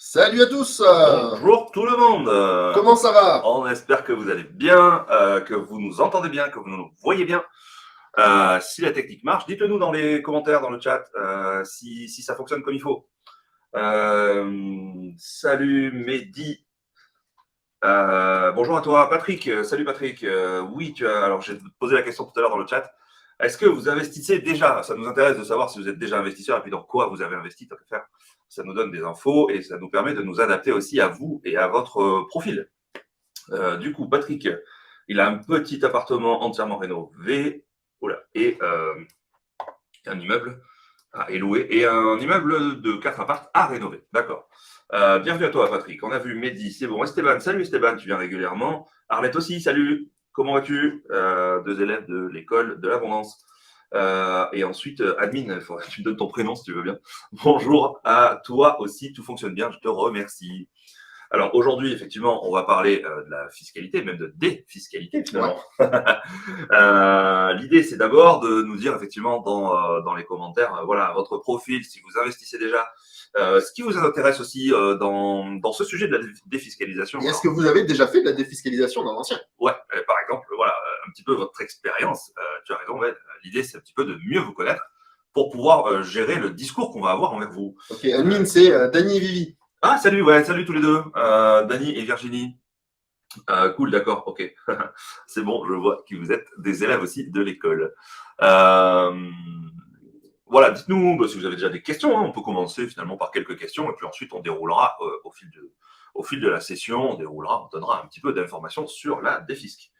Salut à tous. Bonjour tout le monde. Comment ça va? On espère que vous allez bien, que vous nous entendez bien, que vous nous voyez bien. Si la technique marche, dites-le nous dans les commentaires, dans le chat, si ça fonctionne comme il faut. Salut Mehdi. Bonjour à toi, Patrick. Salut Patrick. Oui, alors j'ai posé la question tout à l'heure dans le chat. Est-ce que vous investissez déjà? Ça nous intéresse de savoir si vous êtes déjà investisseur et puis dans quoi vous avez investi, tant qu'à faire. Ça nous donne des infos et ça nous permet de nous adapter aussi à vous et à votre profil. Du coup, Patrick, il a un petit appartement entièrement rénové et un immeuble est loué et un immeuble de 4 apparts à rénover. D'accord. Bienvenue à toi, Patrick. On a vu Mehdi, c'est bon. Esteban, salut Esteban, tu viens régulièrement. Arlette aussi, salut. Comment vas-tu? 2 élèves de l'école de l'abondance. Et ensuite, admin, il faudrait que tu me donnes ton prénom si tu veux bien. Bonjour à toi aussi, tout fonctionne bien, je te remercie. Alors aujourd'hui, effectivement, on va parler de la fiscalité, même de défiscalité finalement. L'idée, c'est d'abord de nous dire effectivement dans les commentaires, voilà, votre profil, si vous investissez déjà, ce qui vous intéresse aussi dans ce sujet de la défiscalisation. Et est-ce que vous avez déjà fait de la défiscalisation dans l'ancien? Ouais, par exemple, voilà, un petit peu votre expérience. Tu as raison, ouais, l'idée, c'est un petit peu de mieux vous connaître pour pouvoir gérer le discours qu'on va avoir envers vous. Ok, admin, c'est Dany et Vivi. Ah, salut, ouais, salut tous les deux, Dany et Virginie. Cool, d'accord, ok. C'est bon, je vois que vous êtes des élèves aussi de l'école. Voilà, dites-nous si vous avez déjà des questions. Hein, on peut commencer finalement par quelques questions et puis ensuite on déroulera au fil de la session, on donnera un petit peu d'informations sur la défisc.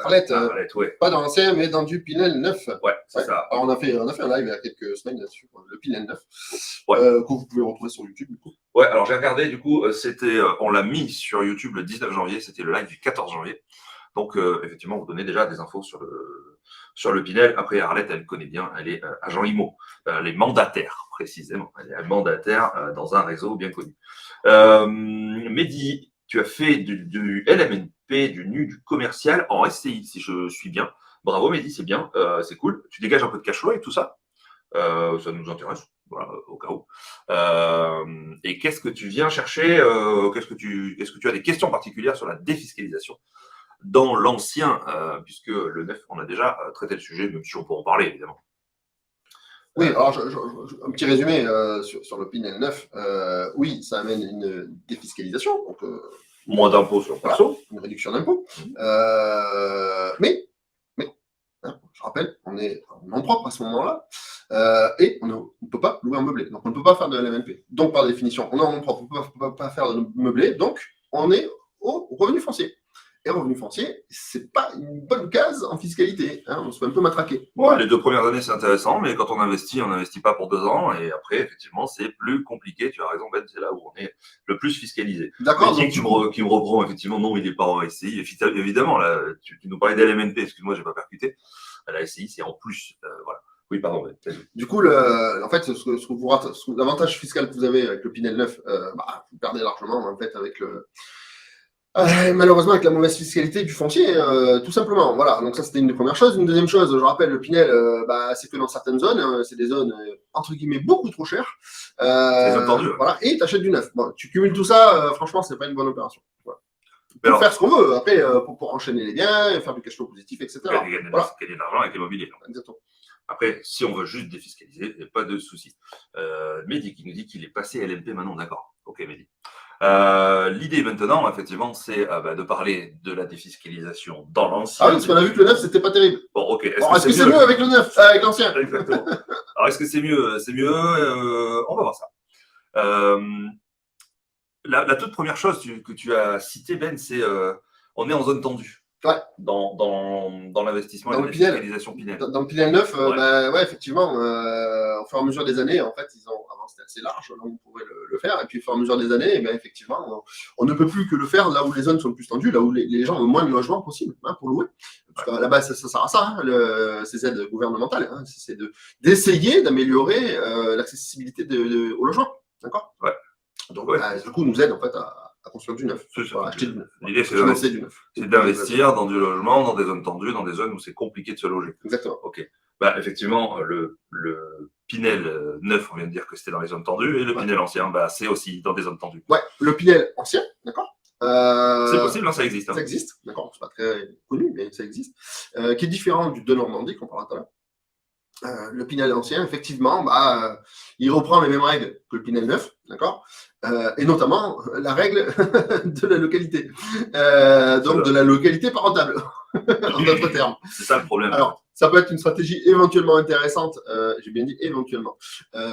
Arlette, ouais. pas dans l'ancien, mais dans du Pinel 9. Ouais, c'est ça. Alors, on a fait un live il y a quelques semaines là-dessus, le Pinel 9, Ouais. que vous pouvez retrouver sur YouTube du coup. Ouais, alors j'ai regardé, du coup, on l'a mis sur YouTube le 19 janvier, c'était le live du 14 janvier. Donc, effectivement, vous donnez déjà des infos sur le Pinel. Après, Arlette, elle connaît bien, elle est agent IMO, elle est mandataire, précisément. Elle est mandataire dans un réseau bien connu. Mehdi, tu as fait du LMNP, du NU, du commercial en SCI, si je suis bien. Bravo Mehdi, c'est bien, c'est cool. Tu dégages un peu de cash flow et tout ça. Ça nous intéresse, voilà, au cas où. Et qu'est-ce que tu viens chercher Est-ce que tu as des questions particulières sur la défiscalisation dans l'ancien, puisque le 9, on a déjà traité le sujet, même si on peut en parler, évidemment. Oui, alors un petit résumé sur le Pinel 9. Oui, ça amène une défiscalisation, donc moins d'impôts sur perso, une réduction d'impôts. Mais je rappelle, on est en nom propre à ce moment-là, et on ne peut pas louer un meublé. Donc, on ne peut pas faire de LMNP. Donc, par définition, on est en nom propre, on ne peut pas faire de meublé. Donc, on est au revenu foncier. Et revenu foncier, c'est pas une bonne case en fiscalité. Hein, on se fait un peu matraquer. Ouais, les 2 premières années, c'est intéressant, mais quand on n'investit pas pour 2 ans. Et après, effectivement, c'est plus compliqué. Tu as raison, Ben, c'est là où on est le plus fiscalisé. D'accord. Donc, qui me reprend, effectivement, non, il n'est pas en SCI. Évidemment, là, tu nous parlais d'LMNP, excuse-moi, j'ai pas percuté. La SCI, c'est en plus. Voilà. Oui, pardon. Ouais. Du coup, en fait, l'avantage fiscal que vous avez avec le Pinel 9, vous perdez largement en fait avec malheureusement avec la mauvaise fiscalité du foncier, tout simplement. Voilà, donc ça c'était une des premières choses. Une deuxième chose, je rappelle, le Pinel, c'est que dans certaines zones, c'est des zones entre guillemets beaucoup trop chères. Voilà, et tu achètes du neuf. Bon, tu cumules tout ça, franchement, c'est pas une bonne opération. Voilà. Pour faire ce qu'on veut, après, pour enchaîner les biens, faire du cash flow positif, etc. Gagner de l'argent avec l'immobilier. Exactement. Après, si on veut juste défiscaliser, il n'y a pas de souci. Mehdi qui nous dit qu'il est passé LMP maintenant, d'accord. Ok, Mehdi. L'idée maintenant, effectivement, c'est de parler de la défiscalisation dans l'ancien. Ah oui, parce qu'on a vu que le 9, c'était pas terrible. Bon, ok. Est-ce que c'est mieux avec le 9, avec l'ancien? Exactement. Alors, est-ce que c'est mieux? C'est mieux. On va voir ça. La toute première chose que tu as citée, Ben, c'est on est en zone tendue. Ouais. Dans l'investissement et la défiscalisation Pinel. Dans le Pinel 9, effectivement, au fur et à mesure des années, en fait, avant c'était assez large, là où on pouvait le faire, et puis au fur et à mesure des années, effectivement, on ne peut plus que le faire là où les zones sont le plus tendues, là où les gens ont le moins de logements possible pour louer. Parce qu'à la base, ça sert à ça, ces aides gouvernementales, c'est d'essayer d'améliorer l'accessibilité au logement. D'accord ? Ouais. Donc, du coup, nous aide en fait à à construire du neuf. C'est ça. Voilà, acheter du neuf. L'idée, c'est Financer du neuf. d'investir dans du logement, dans des zones tendues, dans des zones où c'est compliqué de se loger. Exactement. Ok. Bah, effectivement, le Pinel neuf, on vient de dire que c'était dans les zones tendues, et le Pinel ancien, bah, c'est aussi dans des zones tendues. Ouais, le Pinel ancien, d'accord. C'est possible, hein, ça existe. Hein. Ça existe, d'accord. C'est pas très connu, mais ça existe. Qui est différent du de Normandie qu'on parlera tout à l'heure. Le Pinel ancien, effectivement, il reprend les mêmes règles que le Pinel neuf, d'accord, et notamment la règle de la localité, donc de la localité pas rentable, en d'autres termes. C'est ça le problème. Alors, ça peut être une stratégie éventuellement intéressante, j'ai bien dit éventuellement,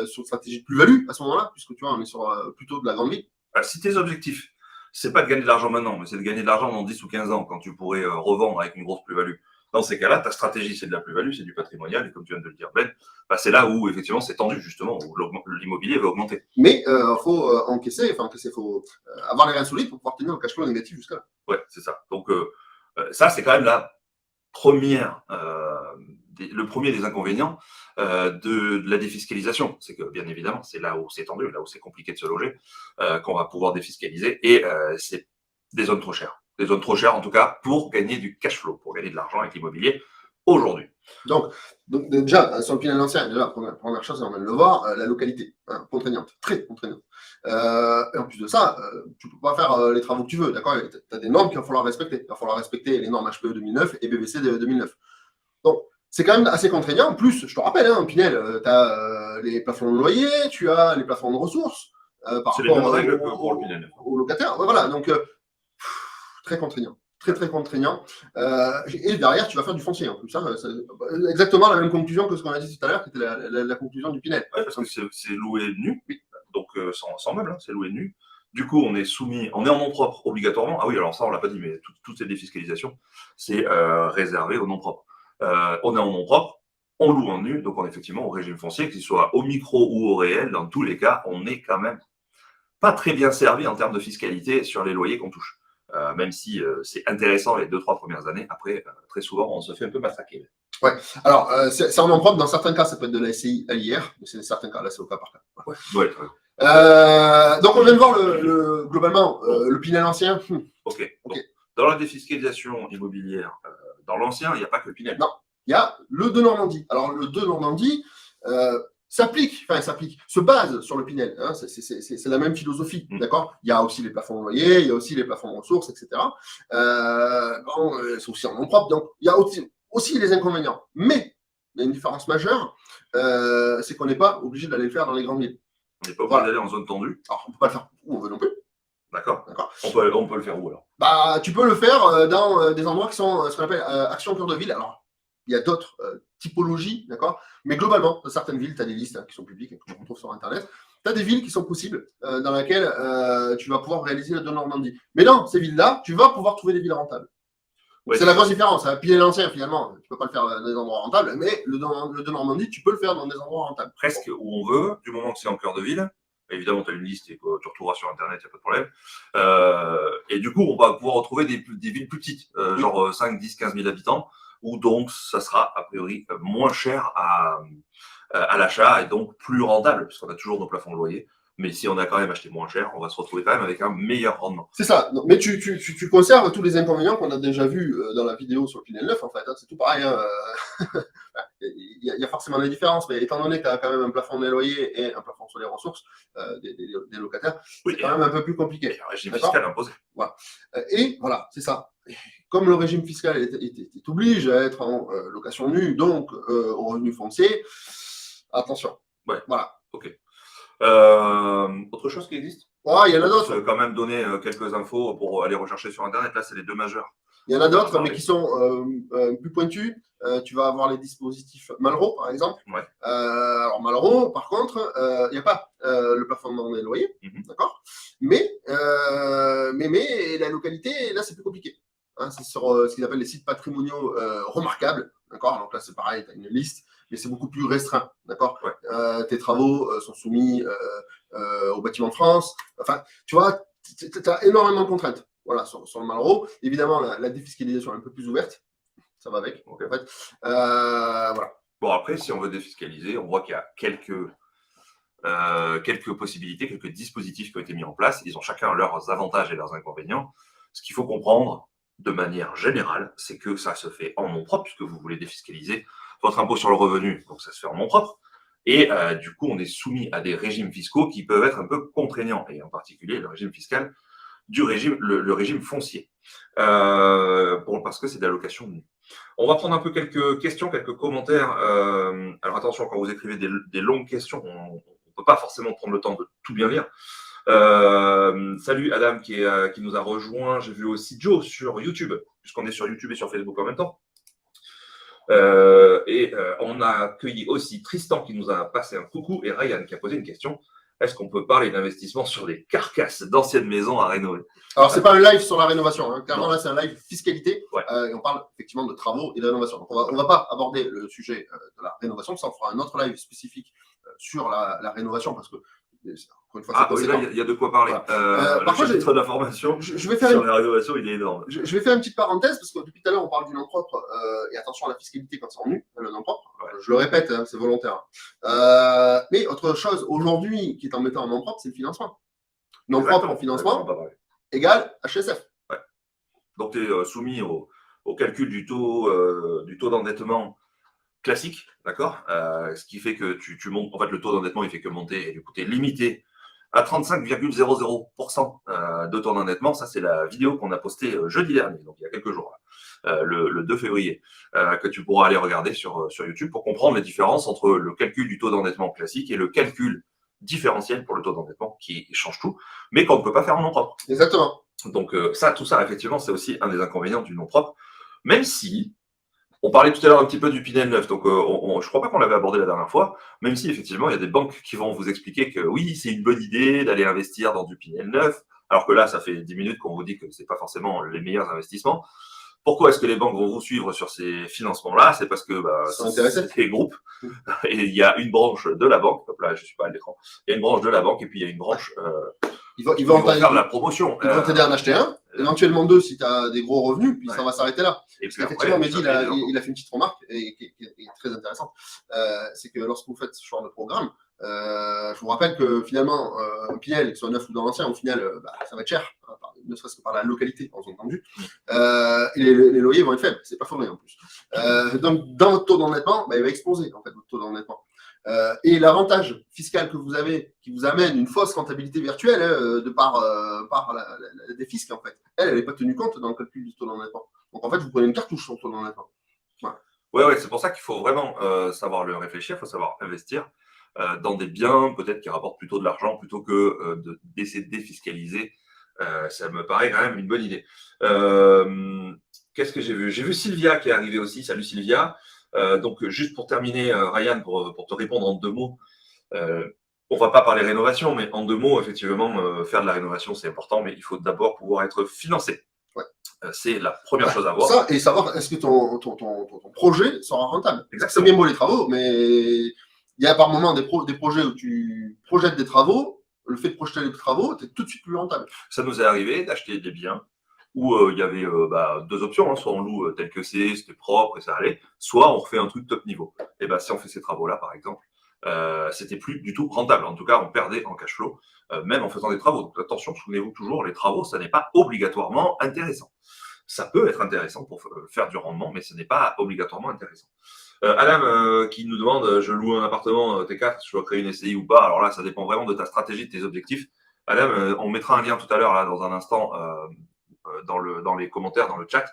sur une stratégie de plus-value à ce moment-là, puisque tu vois, on est sur plutôt de la grande ville. Si tes objectifs, c'est pas de gagner de l'argent maintenant, mais c'est de gagner de l'argent dans 10 ou 15 ans, quand tu pourrais revendre avec une grosse plus-value. Dans ces cas-là, ta stratégie, c'est de la plus-value, c'est du patrimonial, et comme tu viens de le dire, Ben, c'est là où, effectivement, c'est tendu, justement, où l'immobilier va augmenter. Mais il faut faut avoir les reins solides pour pouvoir tenir le cash flow négatif jusqu'à là. Ouais, c'est ça. Donc, ça, c'est quand même le premier des inconvénients de la défiscalisation. C'est que, bien évidemment, c'est là où c'est tendu, là où c'est compliqué de se loger, qu'on va pouvoir défiscaliser, et c'est des zones trop chères. Des zones trop chères, en tout cas, pour gagner du cash flow, pour gagner de l'argent avec l'immobilier aujourd'hui. Donc déjà, sur le Pinel ancien, déjà, première chose, on vient de le voir, la localité, hein, contraignante, très contraignante. Et en plus de ça, tu ne peux pas faire les travaux que tu veux, d'accord? Tu as des normes qu'il va falloir respecter. Il va falloir respecter les normes HPE 2009 et BBC de 2009. Donc, c'est quand même assez contraignant. En plus, je te rappelle, hein, Pinel, tu as les plafonds de loyer, tu as les plafonds de ressources par C'est les mêmes rapport règles que pour le Pinel. aux locataires. Ouais, voilà, donc très contraignant. Très contraignant. Et derrière, tu vas faire du foncier en plus. Hein, exactement la même conclusion que ce qu'on a dit tout à l'heure, qui était la conclusion du Pinel. Oui, parce que c'est loué nu, donc sans meuble, hein, c'est loué nu. Du coup, on est en nom propre obligatoirement. Ah oui, alors ça, on l'a pas dit, mais toutes ces défiscalisations, c'est réservé au nom propre. On est en nom propre, on loue en nu, donc on est effectivement au régime foncier, que ce soit au micro ou au réel, dans tous les cas, on n'est quand même pas très bien servi en termes de fiscalité sur les loyers qu'on touche. Même si c'est intéressant les 2-3 premières années, après, très souvent, on se fait un peu massacrer. Ouais, alors, c'est en nom propre, dans certains cas, ça peut être de la SCI à l'IR, mais c'est certains cas, là, c'est au cas par cas. Ouais, très bien. Donc, on vient de voir globalement le Pinel ancien. Ok. Dans la défiscalisation immobilière, dans l'ancien, il n'y a pas que le Pinel. Non, il y a le de Normandie. Alors, le de Normandie se base sur le Pinel. Hein, c'est la même philosophie, d'accord? Il y a aussi les plafonds de loyer, il y a aussi les plafonds de ressources, etc. C'est aussi en nom propre, donc il y a aussi les inconvénients. Mais il y a une différence majeure, c'est qu'on n'est pas obligé d'aller le faire dans les grandes villes. On n'est pas obligé d'aller en zone tendue. Alors, on ne peut pas le faire où on veut non plus. D'accord. On peut le faire où alors? Tu peux le faire dans des endroits qui sont ce qu'on appelle action cœur de ville. Alors, il y a d'autres typologies, d'accord? Mais globalement, dans certaines villes, tu as des listes qui sont publiques et que tu retrouves sur Internet. Tu as des villes qui sont possibles dans lesquelles tu vas pouvoir réaliser le de Normandie. Mais dans ces villes-là, tu vas pouvoir trouver des villes rentables. Ouais, c'est la grosse différence. Pinel l'ancien, finalement, tu ne peux pas le faire dans des endroits rentables, mais le de Normandie, tu peux le faire dans des endroits rentables. Presque où on veut, du moment que c'est en cœur de ville. Évidemment, tu as une liste et tu retrouveras sur Internet, il n'y a pas de problème. Et du coup, on va pouvoir retrouver des villes plus petites, genre 5, 10, 15 000 habitants, où donc ça sera a priori moins cher à l'achat et donc plus rentable, puisqu'on a toujours nos plafonds de loyer. Mais si on a quand même acheté moins cher, on va se retrouver quand même avec un meilleur rendement. C'est ça. Non, mais tu conserves tous les inconvénients qu'on a déjà vus dans la vidéo sur le Pinel 9, en fait. Hein, c'est tout pareil. Hein. Il y a forcément des différences, mais étant donné que tu as quand même un plafond des loyers et un plafond sur les ressources des locataires, c'est quand même un peu plus compliqué. Et un régime fiscal imposé. Voilà. Et voilà, c'est ça. Comme le régime fiscal t'oblige à être en location nue, donc au revenu foncier, attention. Ouais. Voilà. Ok. Autre chose qui existe? Ouais, il y en a d'autres. Quand même donner quelques infos pour aller rechercher sur Internet. Là, c'est les deux majeurs. Il y en a d'autres, mais qui sont plus pointus. Tu vas avoir les dispositifs Malraux, par exemple. Ouais. Alors, Malraux, par contre, il n'y a pas le plafonnement des loyers, d'accord? Mais la localité, là, c'est plus compliqué. Hein, c'est sur ce qu'ils appellent les sites patrimoniaux remarquables, d'accord? Donc là, c'est pareil, tu as une liste, mais c'est beaucoup plus restreint, d'accord? Ouais. Tes travaux sont soumis au bâtiment de France. Enfin, tu vois, tu as énormément de contraintes. Voilà, sur le Malraux. Évidemment, la défiscalisation est un peu plus ouverte. Ça va avec, en fait. Voilà. Bon, après, si on veut défiscaliser, on voit qu'il y a quelques quelques possibilités, quelques dispositifs qui ont été mis en place. Ils ont chacun leurs avantages et leurs inconvénients. Ce qu'il faut comprendre de manière générale, c'est que ça se fait en nom propre, puisque vous voulez défiscaliser votre impôt sur le revenu, donc ça se fait en nom propre. Et du coup, on est soumis à des régimes fiscaux qui peuvent être un peu contraignants, et en particulier le régime fiscal du régime, le régime foncier, parce que c'est de la location nue. On va prendre un peu quelques questions, quelques commentaires. Alors attention, quand vous écrivez des longues questions, on ne peut pas forcément prendre le temps de tout bien lire. Salut Adam qui nous a rejoint. J'ai vu aussi Joe sur YouTube, puisqu'on est sur YouTube et sur Facebook en même temps. On a accueilli aussi Tristan qui nous a passé un coucou et Ryan qui a posé une question. Est-ce qu'on peut parler d'investissement sur des carcasses d'anciennes maisons à rénover? Alors, c'est pas un live sur la rénovation. Hein. Clairement, Non. là, c'est un live fiscalité. Ouais. Et on parle effectivement de travaux et de rénovation. Donc, on va pas aborder le sujet de la rénovation. Ça, on fera un autre live spécifique sur la rénovation parce que, encore une fois, oui, là, il y a de quoi parler. Voilà. Le chapitre d'information je vais faire sur la rénovation, il est énorme. Je vais faire une petite parenthèse parce que depuis tout à l'heure, on parle du nom propre et attention à la fiscalité quand c'est en nu, le nom propre. Ouais. Je le répète, hein, c'est volontaire. Mais autre chose, aujourd'hui, qui est en mettant en nom propre, c'est le financement. Nom propre en financement égale HSF. Ouais. Donc, tu es soumis au calcul du taux d'endettement classique, d'accord, ce qui fait que tu montes, en fait, le taux d'endettement, il fait que monter, et du coup, tu es limité à 35,00% de ton endettement. Ça, c'est la vidéo qu'on a postée jeudi dernier, donc il y a quelques jours, le 2 février, que tu pourras aller regarder sur YouTube pour comprendre les différences entre le calcul du taux d'endettement classique et le calcul différentiel pour le taux d'endettement qui change tout, mais qu'on ne peut pas faire en nom propre. Exactement. Donc, tout ça, effectivement, c'est aussi un des inconvénients du nom propre, même si on parlait tout à l'heure un petit peu du Pinel neuf, donc je ne crois pas qu'on l'avait abordé la dernière fois, même si effectivement il y a des banques qui vont vous expliquer que oui, c'est une bonne idée d'aller investir dans du Pinel neuf, alors que là, ça fait 10 minutes qu'on vous dit que ce n'est pas forcément les meilleurs investissements. Pourquoi est-ce que les banques vont vous suivre sur ces financements-là? C'est parce que c'est des groupes, et il y a une branche de la banque, hop là, je ne suis pas à l'écran, il y a une branche de la banque, et puis il y a une branche... Ils vont faire de la promotion. Ils vont t'aider à en acheter un, éventuellement deux si tu as des gros revenus, puis ça va s'arrêter là. Et puis effectivement, Mehdi, il a fait une petite remarque qui est très intéressante. C'est que lorsque vous faites ce genre de programme, je vous rappelle que finalement, un Pinel, que ce soit neuf ou dans l'ancien, au final, ça va être cher, ne serait-ce que par la localité, en entendu. Et les loyers vont être faibles, c'est pas forné en plus. Donc, dans votre taux d'endettement, il va exploser en fait votre taux d'endettement. Et l'avantage fiscal que vous avez, qui vous amène une fausse rentabilité virtuelle de par la défisque, en fait, elle n'est pas tenue compte dans le calcul du taux d'endettement. Donc, en fait, vous prenez une cartouche sur le taux d'endettement. Voilà. Ouais, c'est pour ça qu'il faut vraiment savoir le réfléchir, il faut savoir investir dans des biens peut-être qui rapportent plutôt de l'argent plutôt que d'essayer de défiscaliser. Ça me paraît quand même une bonne idée. Qu'est-ce que j'ai vu? J'ai vu Sylvia qui est arrivée aussi. Salut Sylvia. Donc, juste pour terminer, Ryan, pour te répondre en 2 mots, on ne va pas parler rénovation, mais en 2 mots, effectivement, faire de la rénovation, c'est important, mais il faut d'abord pouvoir être financé. Ouais. C'est la première chose à voir. Ça, et savoir est-ce que ton projet sera rentable. C'est bien beau les travaux, mais il y a par moment des projets où tu projettes des travaux. Le fait de projeter des travaux, tu es tout de suite plus rentable. Ça nous est arrivé d'acheter des biens où il y avait 2 options, hein, soit on loue tel que c'était propre et ça allait, soit on refait un truc top niveau. Et si on fait ces travaux-là, par exemple, c'était plus du tout rentable. En tout cas, on perdait en cash flow, même en faisant des travaux. Donc attention, souvenez-vous toujours, les travaux, ça n'est pas obligatoirement intéressant. Ça peut être intéressant pour faire du rendement, mais ce n'est pas obligatoirement intéressant. Adam qui nous demande, je loue un appartement T4, je dois créer une SCI ou pas. Alors là, ça dépend vraiment de ta stratégie, de tes objectifs. Adam, on mettra un lien tout à l'heure, là, dans un instant, dans les commentaires, dans le chat,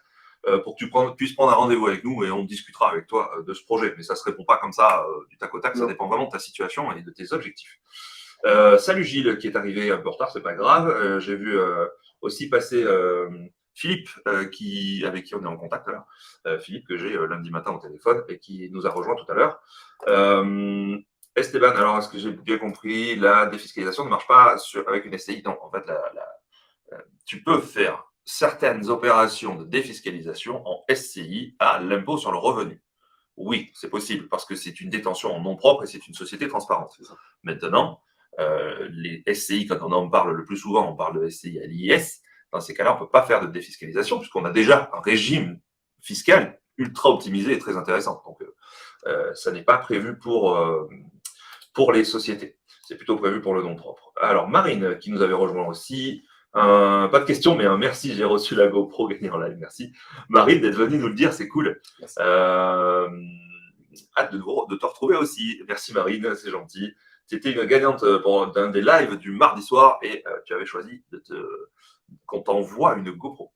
pour que tu puisses prendre un rendez-vous avec nous et on discutera avec toi de ce projet. Mais ça ne se répond pas comme ça, du tac au tac, ça dépend vraiment de ta situation et de tes objectifs. Salut Gilles, qui est arrivé un peu en retard, c'est pas grave. J'ai vu aussi passer Philippe, avec qui on est en contact là. Philippe, que j'ai lundi matin au téléphone et qui nous a rejoint tout à l'heure. Esteban, alors est-ce que j'ai bien compris, la défiscalisation ne marche pas avec une SCI? Non, en fait, tu peux faire certaines opérations de défiscalisation en SCI à l'impôt sur le revenu. Oui, c'est possible parce que c'est une détention en nom propre et c'est une société transparente. Maintenant, les SCI, quand on en parle le plus souvent, on parle de SCI à l'IS. Dans ces cas-là, on ne peut pas faire de défiscalisation puisqu'on a déjà un régime fiscal ultra optimisé et très intéressant. Donc, ça n'est pas prévu pour les sociétés. C'est plutôt prévu pour le nom propre. Alors, Marine, qui nous avait rejoint aussi. Pas de question, mais un merci, j'ai reçu la GoPro gagnée en live. Merci. Marine d'être venue nous le dire, c'est cool. Hâte de te retrouver aussi. Merci Marine, c'est gentil. C'était une gagnante d'un des lives du mardi soir et tu avais choisi qu'on t'envoie une GoPro.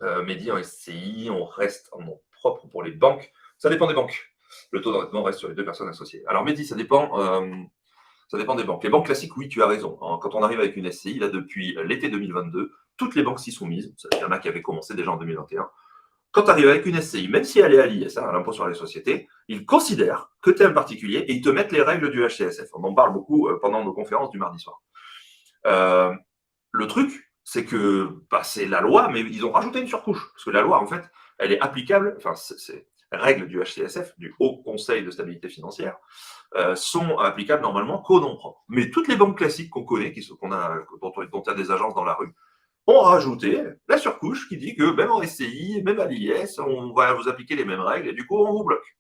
Mehdi en SCI, on reste en nom propre pour les banques. Ça dépend des banques. Le taux d'endettement reste sur les 2 personnes associées. Alors Mehdi, ça dépend des banques. Les banques classiques, oui, tu as raison. Quand on arrive avec une SCI, là, depuis l'été 2022, toutes les banques s'y sont mises. Il y en a qui avaient commencé déjà en 2021. Quand tu arrives avec une SCI, même si elle est à l'IS, à l'impôt sur les sociétés, ils considèrent que tu es un particulier et ils te mettent les règles du HCSF. On en parle beaucoup pendant nos conférences du mardi soir. Le truc, c'est que c'est la loi, mais ils ont rajouté une surcouche. Parce que la loi, en fait, elle est applicable, enfin, c'est règles du HCSF, du Haut Conseil de stabilité financière, sont applicables normalement qu'aux noms propres. Mais toutes les banques classiques qu'on connaît, dont il y a des agences dans la rue, ont rajouté la surcouche qui dit que même en SCI, même à l'IS, on va vous appliquer les mêmes règles et du coup, on vous bloque.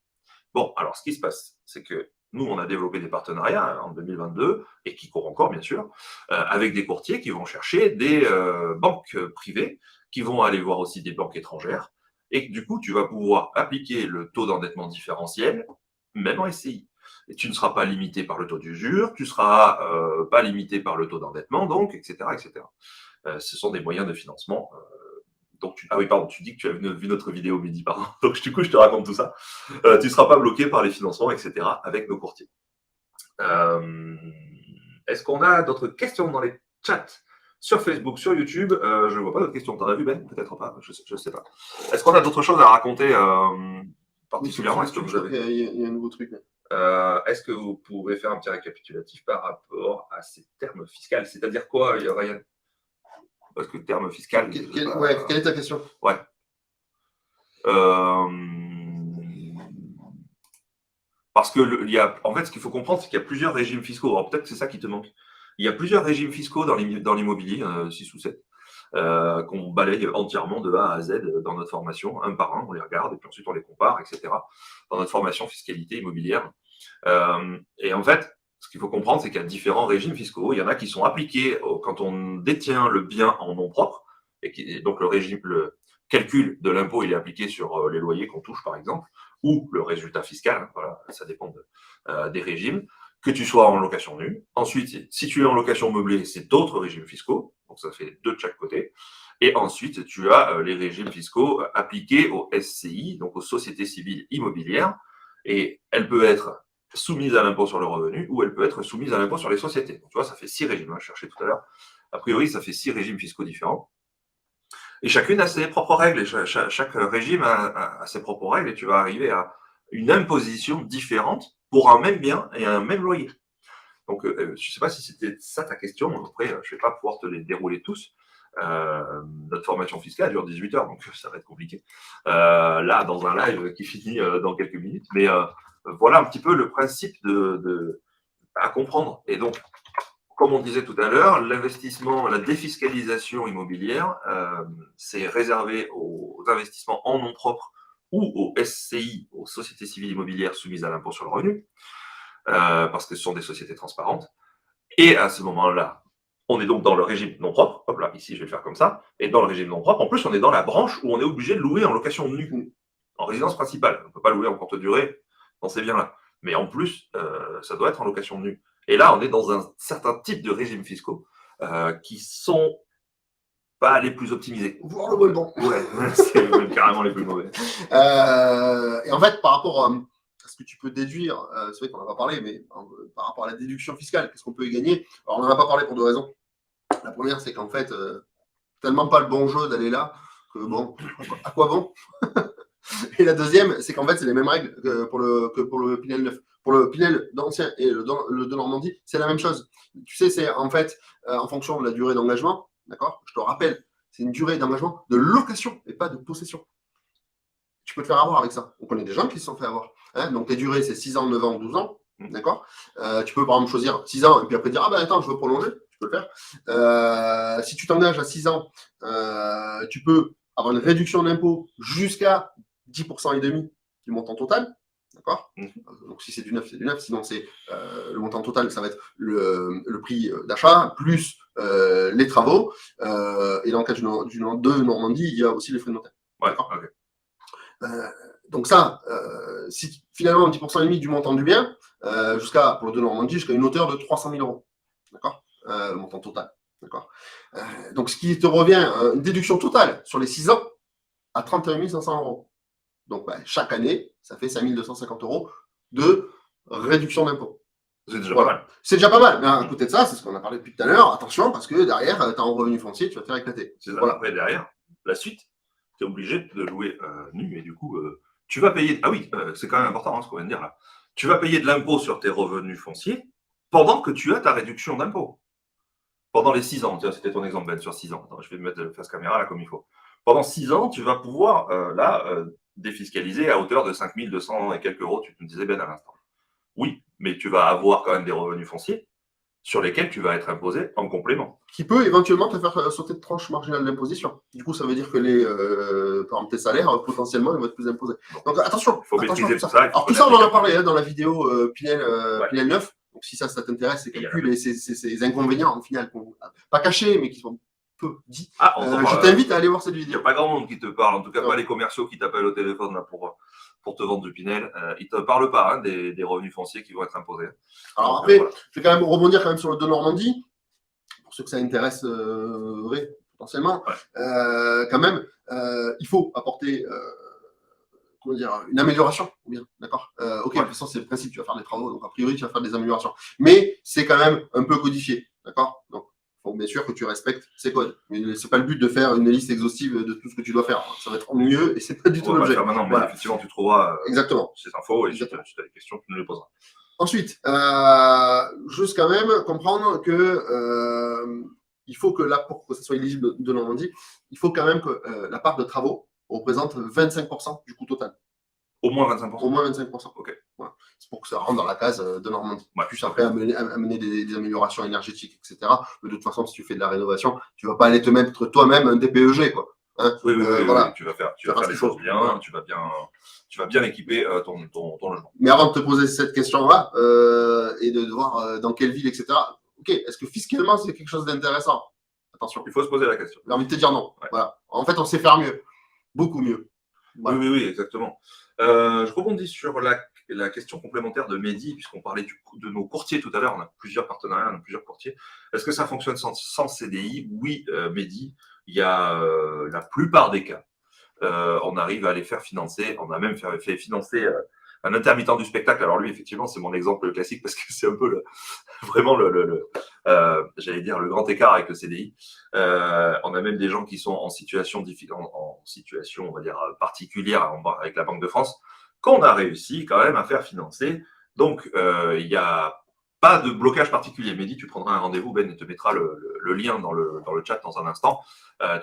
Bon, alors ce qui se passe, c'est que nous, on a développé des partenariats en 2022 et qui courent encore, bien sûr, avec des courtiers qui vont chercher des banques privées, qui vont aller voir aussi des banques étrangères. Et du coup, tu vas pouvoir appliquer le taux d'endettement différentiel, même en SCI. Et tu ne seras pas limité par le taux d'usure, tu ne seras pas limité par le taux d'endettement, donc, etc., etc. Ce sont des moyens de financement. Ah oui, pardon, tu dis que tu as vu notre vidéo midi, pardon. Donc, du coup, je te raconte tout ça. Tu ne seras pas bloqué par les financements, etc., avec nos courtiers. Est-ce qu'on a d'autres questions dans les chats sur Facebook, sur YouTube? Je ne vois pas d'autres questions. T'en as vu, Ben? Peut-être pas, je ne sais pas. Est-ce qu'on a d'autres choses à raconter particulièrement? Est-ce que vous avez... Il y a un nouveau truc. Est-ce que vous pouvez faire un petit récapitulatif par rapport à ces termes fiscaux? C'est-à-dire quoi, Ryan? Parce que le terme fiscal. Quelle est ta question? Ouais. Parce que en fait, ce qu'il faut comprendre, c'est qu'il y a plusieurs régimes fiscaux. Alors peut-être que c'est ça qui te manque. Il y a plusieurs régimes fiscaux dans l'immobilier, 6 ou 7, qu'on balaye entièrement de A à Z dans notre formation, un par un, on les regarde et puis ensuite on les compare, etc. Dans notre formation fiscalité immobilière. Et en fait, ce qu'il faut comprendre, c'est qu'il y a différents régimes fiscaux. Il y en a qui sont appliqués quand on détient le bien en nom propre, et donc le calcul de l'impôt, il est appliqué sur les loyers qu'on touche, par exemple, ou le résultat fiscal. Hein, voilà, ça dépend des régimes. Que tu sois en location nue. Ensuite, si tu es en location meublée, c'est d'autres régimes fiscaux. Donc, ça fait 2 de chaque côté. Et ensuite, tu as les régimes fiscaux appliqués aux SCI, donc aux sociétés civiles immobilières. Et elle peut être soumise à l'impôt sur le revenu ou elle peut être soumise à l'impôt sur les sociétés. Donc, tu vois, ça fait 6 régimes. Hein, je cherchais tout à l'heure. A priori, ça fait 6 régimes fiscaux différents. Et chacune a ses propres règles. Et chaque régime a ses propres règles. Et tu vas arriver à une imposition différente pour un même bien et un même loyer. Donc, je ne sais pas si c'était ça ta question. Après, je ne vais pas pouvoir te les dérouler tous. Notre formation fiscale dure 18 heures, donc ça va être compliqué. Là, dans un live qui finit dans quelques minutes. Mais voilà un petit peu le principe à comprendre. Et donc, comme on disait tout à l'heure, l'investissement, la défiscalisation immobilière, c'est réservé aux investissements en nom propre ou aux SCI, aux sociétés civiles immobilières soumises à l'impôt sur le revenu, parce que ce sont des sociétés transparentes. Et à ce moment-là, on est donc dans le régime non propre. Hop là, ici, je vais le faire comme ça. Et dans le régime non propre, en plus, on est dans la branche où on est obligé de louer en location nue, en résidence principale. On ne peut pas louer en courte durée dans ces biens-là. Mais en plus, ça doit être en location nue. Et là, on est dans un certain type de régimes fiscaux qui sont pas les plus optimisés. Voire le bon. Ouais, c'est même carrément les plus mauvais. Et en fait, par rapport à ce que tu peux déduire, c'est vrai qu'on n'en a pas parlé, mais par rapport à la déduction fiscale, qu'est-ce qu'on peut y gagner? Alors, on n'en a pas parlé pour 2 raisons. La première, c'est qu'en fait, tellement pas le bon jeu d'aller là, que bon, à quoi bon? Et la deuxième, c'est qu'en fait, c'est les mêmes règles que pour le Pinel 9. Pour le Pinel d'ancien et le de Normandie, c'est la même chose. Tu sais, c'est en fait, en fonction de la durée d'engagement, d'accord? Je te rappelle, c'est une durée d'engagement de location et pas de possession. Tu peux te faire avoir avec ça. On connaît des gens qui se sont fait avoir. Hein, donc, les durées, c'est 6 ans, 9 ans, 12 ans. D'accord? Tu peux, par exemple, choisir 6 ans et puis après dire, ah ben attends, je veux prolonger. Tu peux le faire. Si tu t'engages à 6 ans, tu peux avoir une réduction d'impôt jusqu'à 10% et demi du montant total. D'accord. Donc, si c'est du neuf, c'est du neuf. Sinon, c'est le montant total, ça va être le prix d'achat plus les travaux. Et dans le cas de Normandie, il y a aussi les frais de notaire. Ouais, D'accord. ok. Donc ça, si finalement 10% limite du montant du bien, pour le de Normandie, jusqu'à une hauteur de 300 000 euros. D'accord. Le montant total. D'accord. Donc, ce qui te revient, une déduction totale sur les 6 ans à 31 500 euros. Donc, chaque année, ça fait 5 250 euros de réduction d'impôt. C'est déjà pas mal. C'est déjà pas mal. Mais à côté de ça, c'est ce qu'on a parlé depuis tout à l'heure. Attention, parce que derrière, tu as un revenu foncier, tu vas te faire éclater. C'est ça. Voilà. Après, derrière, la suite, tu es obligé de louer nu. Et du coup, tu vas payer. Ah oui, c'est quand même important ce qu'on vient de dire là. Tu vas payer de l'impôt sur tes revenus fonciers pendant que tu as ta réduction d'impôt. Pendant les 6 ans. C'était ton exemple, Ben, sur 6 ans. Attends, je vais me mettre face caméra là comme il faut. Pendant 6 ans, tu vas pouvoir défiscaliser à hauteur de 5 200 et quelques euros, tu me disais, Ben, à l'instant. Oui, mais tu vas avoir quand même des revenus fonciers sur lesquels tu vas être imposé en complément. Qui peut éventuellement te faire sauter de tranche marginale d'imposition. Du coup, ça veut dire que par exemple, tes salaires, potentiellement, ils vont être plus imposés. Donc attention. Il faut maîtriser tout ça. Ça. Alors tout ça, on en a parlé dans la vidéo Pinel 9. Donc si ça t'intéresse, ces calculs et ces inconvénients, au final, pas cachés, mais qui sont peu dit. Je t'invite à aller voir cette vidéo. Il n'y a pas grand monde qui te parle, en tout cas pas les commerciaux qui t'appellent au téléphone là, pour te vendre du Pinel. Ils ne te parlent pas des revenus fonciers qui vont être imposés. Alors donc, après, je vais quand même rebondir sur le de Normandie, pour ceux que ça intéresserait potentiellement. Quand même, il faut apporter une amélioration. Bien, d'accord. Ok, de toute façon, c'est le principe, tu vas faire des travaux, donc a priori, tu vas faire des améliorations. Mais c'est quand même un peu codifié, d'accord. Donc, il faut bien sûr que tu respectes ces codes. Mais c'est pas le but de faire une liste exhaustive de tout ce que tu dois faire. Ça va être ennuyeux et c'est pas du tout l'objet. Maintenant, mais effectivement, tu trouveras exactement ces infos et si tu as des questions, tu nous les poseras. Ensuite, juste quand même comprendre que il faut que là, pour que ce soit éligible de Normandie, il faut quand même que la part de travaux représente 25% du coût total. Au moins 25%. Au moins 25%. Ok. Voilà. C'est pour que ça rentre dans la case de Normandie. Puis après, amener des améliorations énergétiques, etc. Mais de toute façon, si tu fais de la rénovation, tu ne vas pas aller te mettre toi-même un DPEG, quoi. Hein oui, voilà. Tu vas faire les choses bien, voilà. tu vas bien équiper ton logement. Mais avant de te poser cette question-là et de voir dans quelle ville, etc., ok, est-ce que fiscalement, c'est quelque chose d'intéressant? Attention. Il faut se poser la question. J'ai envie de te dire non. Ouais. Voilà. En fait, on sait faire mieux. Beaucoup mieux. Voilà. Oui, exactement. Je rebondis sur la question complémentaire de Mehdi, puisqu'on parlait de nos courtiers tout à l'heure. On a plusieurs partenariats, on a plusieurs courtiers. Est-ce que ça fonctionne sans CDI? Oui, Mehdi. Il y a la plupart des cas. On arrive à les faire financer. On a même fait financer un intermittent du spectacle. Alors lui, effectivement, c'est mon exemple classique parce que c'est un peu vraiment j'allais dire le grand écart avec le CDI. On a même des gens qui sont en situation on va dire particulière avec la Banque de France qu'on a réussi quand même à faire financer. Donc il n'y a pas de blocage particulier. Mehdi, tu prendras un rendez-vous, Ben, et te mettra le lien dans le chat dans un instant.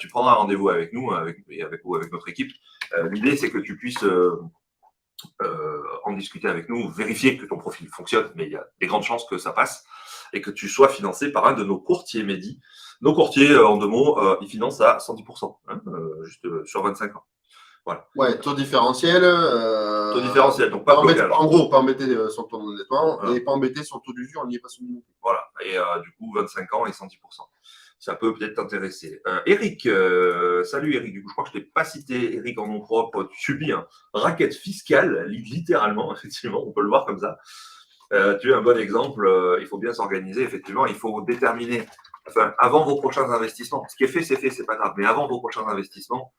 Tu prendras un rendez-vous avec nous, avec notre équipe. L'idée, c'est que tu puisses en discuter avec nous, vérifier que ton profil fonctionne, mais il y a des grandes chances que ça passe, et que tu sois financé par un de nos courtiers Mehdi. Nos courtiers, en 2 mots, ils financent à 110%, juste sur 25 ans. Voilà. Ouais, taux différentiel. Taux différentiel, donc pas de blocage. En gros, pas embêté sur le taux d'endettement et pas embêté sur le taux d'usure, on n'y est pas soumis. Voilà, et du coup, 25 ans et 110%. Ça peut peut-être t'intéresser. Eric, salut Eric, du coup, je crois que je ne t'ai pas cité, Eric, en nom propre. Tu subis un racket fiscal, littéralement, effectivement, on peut le voir comme ça. Tu es un bon exemple, il faut bien s'organiser, effectivement, il faut déterminer, avant vos prochains investissements, ce qui est fait, c'est pas grave, mais avant vos prochains investissements,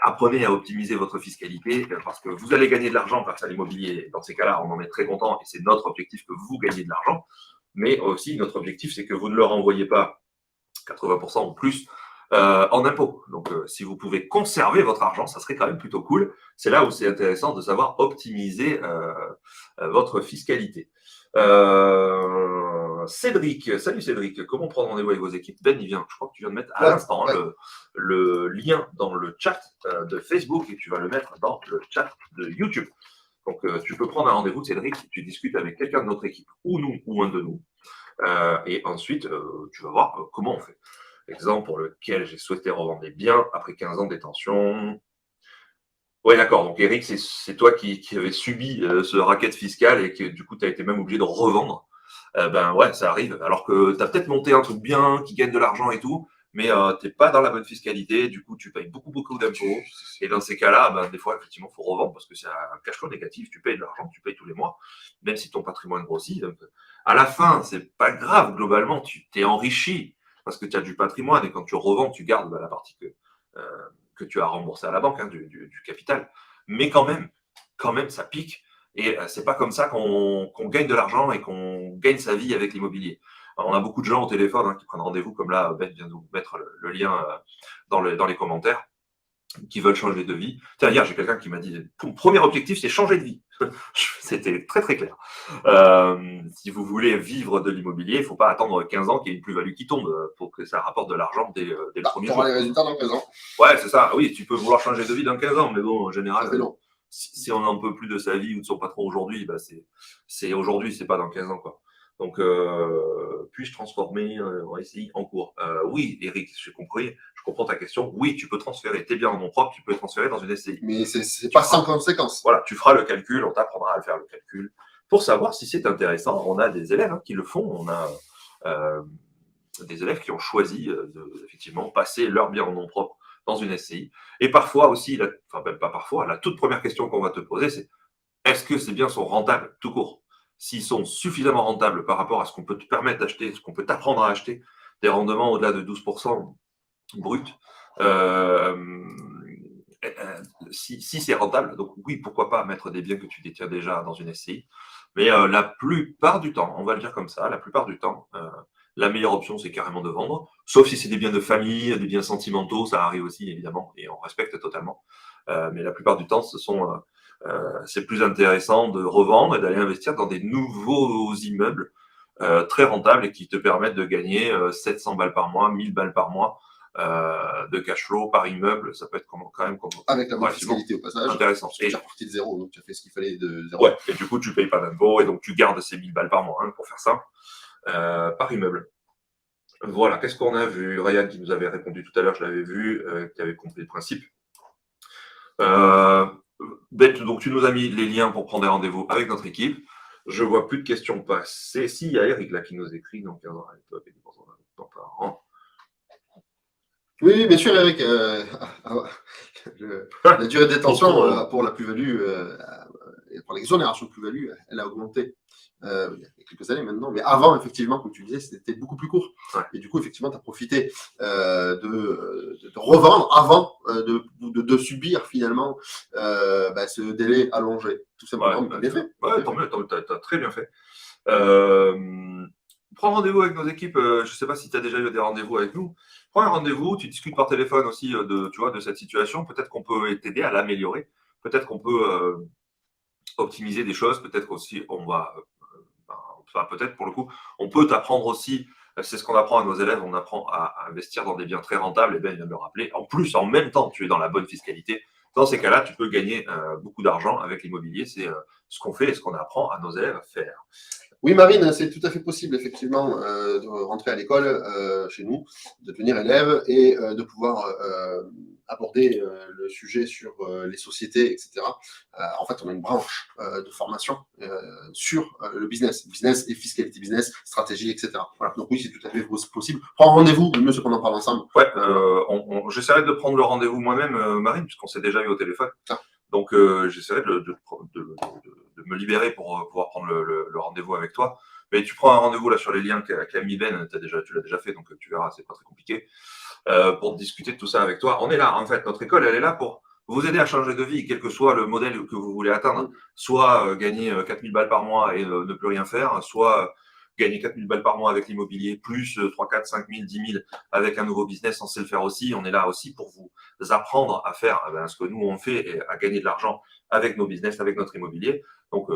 apprenez à optimiser votre fiscalité parce que vous allez gagner de l'argent grâce à l'immobilier. Dans ces cas-là, on en est très content et c'est notre objectif que vous gagnez de l'argent. Mais aussi, notre objectif, c'est que vous ne leur envoyez pas 80% ou plus en impôts. Donc, si vous pouvez conserver votre argent, ça serait quand même plutôt cool. C'est là où c'est intéressant de savoir optimiser votre fiscalité. Cédric, salut Cédric, comment prendre rendez-vous avec vos équipes? Ben, il vient, je crois que tu viens de mettre à l'instant le lien dans le chat de Facebook et tu vas le mettre dans le chat de YouTube. Donc, tu peux prendre un rendez-vous, Cédric, tu discutes avec quelqu'un de notre équipe, ou nous, ou un de nous, et ensuite, tu vas voir comment on fait. Exemple pour lequel j'ai souhaité revendre des biens après 15 ans de détention. Ouais, d'accord. Donc, Eric, c'est toi qui avais subi ce racket fiscal et que du coup, tu as été même obligé de revendre. Ben ouais, ça arrive. Alors que tu as peut-être monté un truc bien, qui gagne de l'argent et tout, mais tu n'es pas dans la bonne fiscalité. Du coup, tu payes beaucoup d'impôts. Et dans ces cas-là, ben, des fois, effectivement, il faut revendre parce que c'est un cash flow négatif. Tu payes de l'argent, tu payes tous les mois, même si ton patrimoine grossit. Donc, à la fin, c'est pas grave. Globalement, tu t'es enrichi parce que tu as du patrimoine et quand tu revends, tu gardes la partie que tu as remboursée à la banque, hein, du capital. Mais quand même, ça pique. Et c'est pas comme ça qu'on gagne de l'argent et qu'on gagne sa vie avec l'immobilier. Alors, on a beaucoup de gens au téléphone qui prennent rendez-vous, comme là, Ben vient de vous mettre le lien dans les commentaires, qui veulent changer de vie. Tiens, hier, j'ai quelqu'un qui m'a dit, ton premier objectif, c'est changer de vie. C'était très clair. Si vous voulez vivre de l'immobilier, il ne faut pas attendre 15 ans qu'il y ait une plus-value qui tombe pour que ça rapporte de l'argent dès le premier jour. Tu auras les résultats dans 15 ans. Ouais, c'est ça. Oui, tu peux vouloir changer de vie dans 15 ans, mais bon, en général, Ça fait long. si on n'en peut plus de sa vie ou de son patron aujourd'hui, bah c'est aujourd'hui, c'est pas dans 15 ans, quoi. Donc, puis-je transformer en SCI en cours? Oui, Eric, j'ai compris. Je comprends ta question. Oui, tu peux transférer tes biens en nom propre, tu peux transférer dans une SCI. Mais c'est pas sans conséquence. Voilà, tu feras le calcul, on t'apprendra à le faire le calcul. Pour savoir si c'est intéressant, on a des élèves qui le font. On a des élèves qui ont choisi de effectivement passer leur bien en nom propre dans une SCI. Et parfois aussi, enfin même pas parfois, la toute première question qu'on va te poser, c'est est-ce que ces biens sont rentables tout court? S'ils sont suffisamment rentables par rapport à ce qu'on peut te permettre d'acheter, ce qu'on peut t'apprendre à acheter, des rendements au-delà de 12% brut, si c'est rentable, donc oui, pourquoi pas mettre des biens que tu détiens déjà dans une SCI. Mais la plupart du temps, on va le dire comme ça, la plupart du temps, la meilleure option, c'est carrément de vendre, sauf si c'est des biens de famille, des biens sentimentaux, ça arrive aussi, évidemment, et on respecte totalement. Mais la plupart du temps, c'est plus intéressant de revendre et d'aller investir dans des nouveaux immeubles très rentables et qui te permettent de gagner 700 balles par mois, 1000 balles par mois de cash flow par immeuble. Ça peut être quand même avec la bonne fiscalité au passage. Intéressant. Et tu es reparti de zéro, donc tu as fait ce qu'il fallait de zéro. Ouais, et du coup, tu payes pas d'impôts et donc tu gardes ces 1000 balles par mois, pour faire ça, par immeuble. Voilà, qu'est-ce qu'on a vu? Ryan qui nous avait répondu tout à l'heure, je l'avais vu, qui avait compris le principe. Donc tu nous as mis les liens pour prendre des rendez-vous avec notre équipe. Je vois plus de questions passer. Si, il y a Eric là qui nous écrit, donc oui, bien sûr, Eric. La durée de détention pour la plus-value, pour l'exonération de plus-value, elle a augmenté il y a quelques années maintenant. Mais avant, effectivement, comme tu disais, c'était beaucoup plus court. Ouais. Et du coup, effectivement, tu as profité de revendre avant de subir finalement ce délai allongé. Tout simplement, ouais, bien fait. Ouais, tant mieux, tu as très bien fait. Prends rendez-vous avec nos équipes. Je ne sais pas si tu as déjà eu des rendez-vous avec nous. Prends un rendez-vous, tu discutes par téléphone aussi de cette situation. Peut-être qu'on peut t'aider à l'améliorer. Peut-être qu'on peut optimiser des choses. Peut-être aussi on va, peut-être pour le coup, on peut t'apprendre aussi. C'est ce qu'on apprend à nos élèves. On apprend à investir dans des biens très rentables. Et bien, il vient de le rappeler. En plus, en même temps, tu es dans la bonne fiscalité. Dans ces cas-là, tu peux gagner beaucoup d'argent avec l'immobilier. C'est ce qu'on fait et ce qu'on apprend à nos élèves à faire. Oui, Marine, c'est tout à fait possible, effectivement, de rentrer à l'école chez nous, de devenir élève et de pouvoir aborder le sujet sur les sociétés, etc. En fait, on a une branche de formation sur le business et fiscalité business, stratégie, etc. Voilà. Donc oui, c'est tout à fait possible. Prends rendez-vous, le mieux c'est qu'on en parle ensemble. Ouais, j'essaierai de prendre le rendez-vous moi-même, Marine, puisqu'on s'est déjà eu au téléphone. Ah. Donc, j'essaierai de me libérer pour pouvoir prendre le rendez-vous avec toi. Mais tu prends un rendez-vous là sur les liens qu'a mis Ben, tu l'as déjà fait, donc tu verras, c'est pas très compliqué. Pour discuter de tout ça avec toi. On est là, en fait, notre école, elle est là pour vous aider à changer de vie, quel que soit le modèle que vous voulez atteindre. Soit gagner 4000 balles par mois et ne plus rien faire, soit gagner 4000 balles par mois avec l'immobilier, plus 3, 4, 5 000, 10 000 avec un nouveau business, on sait le faire aussi. On est là aussi pour vous apprendre à faire ce que nous on fait et à gagner de l'argent avec nos business, avec notre immobilier. Donc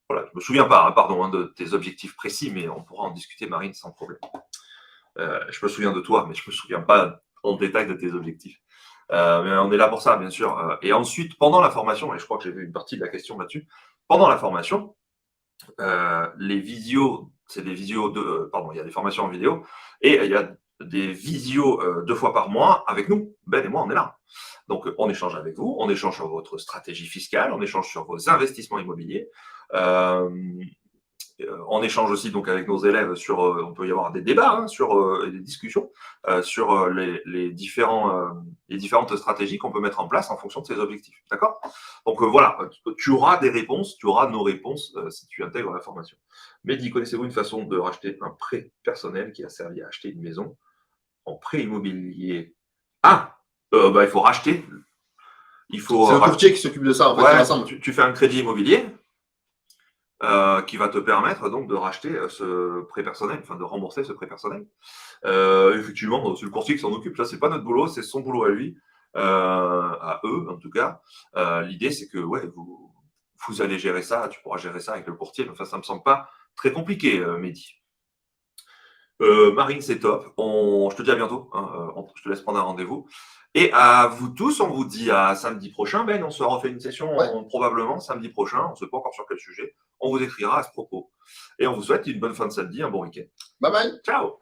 voilà, je me souviens pas, pardon, de tes objectifs précis, mais on pourra en discuter, Marine, sans problème. Je me souviens de toi, mais je me souviens pas en détail de tes objectifs. Mais on est là pour ça, bien sûr. Et ensuite, pendant la formation, et je crois que j'ai vu une partie de la question là-dessus, pendant la formation, les visios, c'est des visios il y a des formations en vidéo, et il y a des visios 2 fois par mois avec nous. Ben et moi, on est là. Donc, on échange avec vous, on échange sur votre stratégie fiscale, on échange sur vos investissements immobiliers. On échange aussi donc avec nos élèves sur, on peut y avoir des débats, hein, sur des discussions sur les différentes stratégies qu'on peut mettre en place en fonction de ces objectifs. D'accord? Donc voilà, tu auras des réponses, tu auras nos réponses si tu intègres la formation. Mehdi, connaissez-vous une façon de racheter un prêt personnel qui a servi à acheter une maison en prêt immobilier? Ah, il faut racheter. C'est le courtier qui s'occupe de ça, en fait, ouais, tu fais un crédit immobilier qui va te permettre donc de racheter ce prêt personnel, enfin de rembourser ce prêt personnel. Effectivement, c'est le courtier qui s'en occupe. Ça, c'est pas notre boulot, c'est son boulot à lui, à eux en tout cas. L'idée, c'est que ouais, vous allez gérer ça, tu pourras gérer ça avec le courtier. Enfin, ça me semble pas très compliqué, Mehdi. Marine, c'est top. Je te dis à bientôt. Hein, je te laisse prendre un rendez-vous. Et à vous tous, on vous dit à samedi prochain. Ben, on se refait une session probablement samedi prochain. On ne sait pas encore sur quel sujet. On vous écrira à ce propos. Et on vous souhaite une bonne fin de samedi, un bon week-end. Bye bye. Ciao.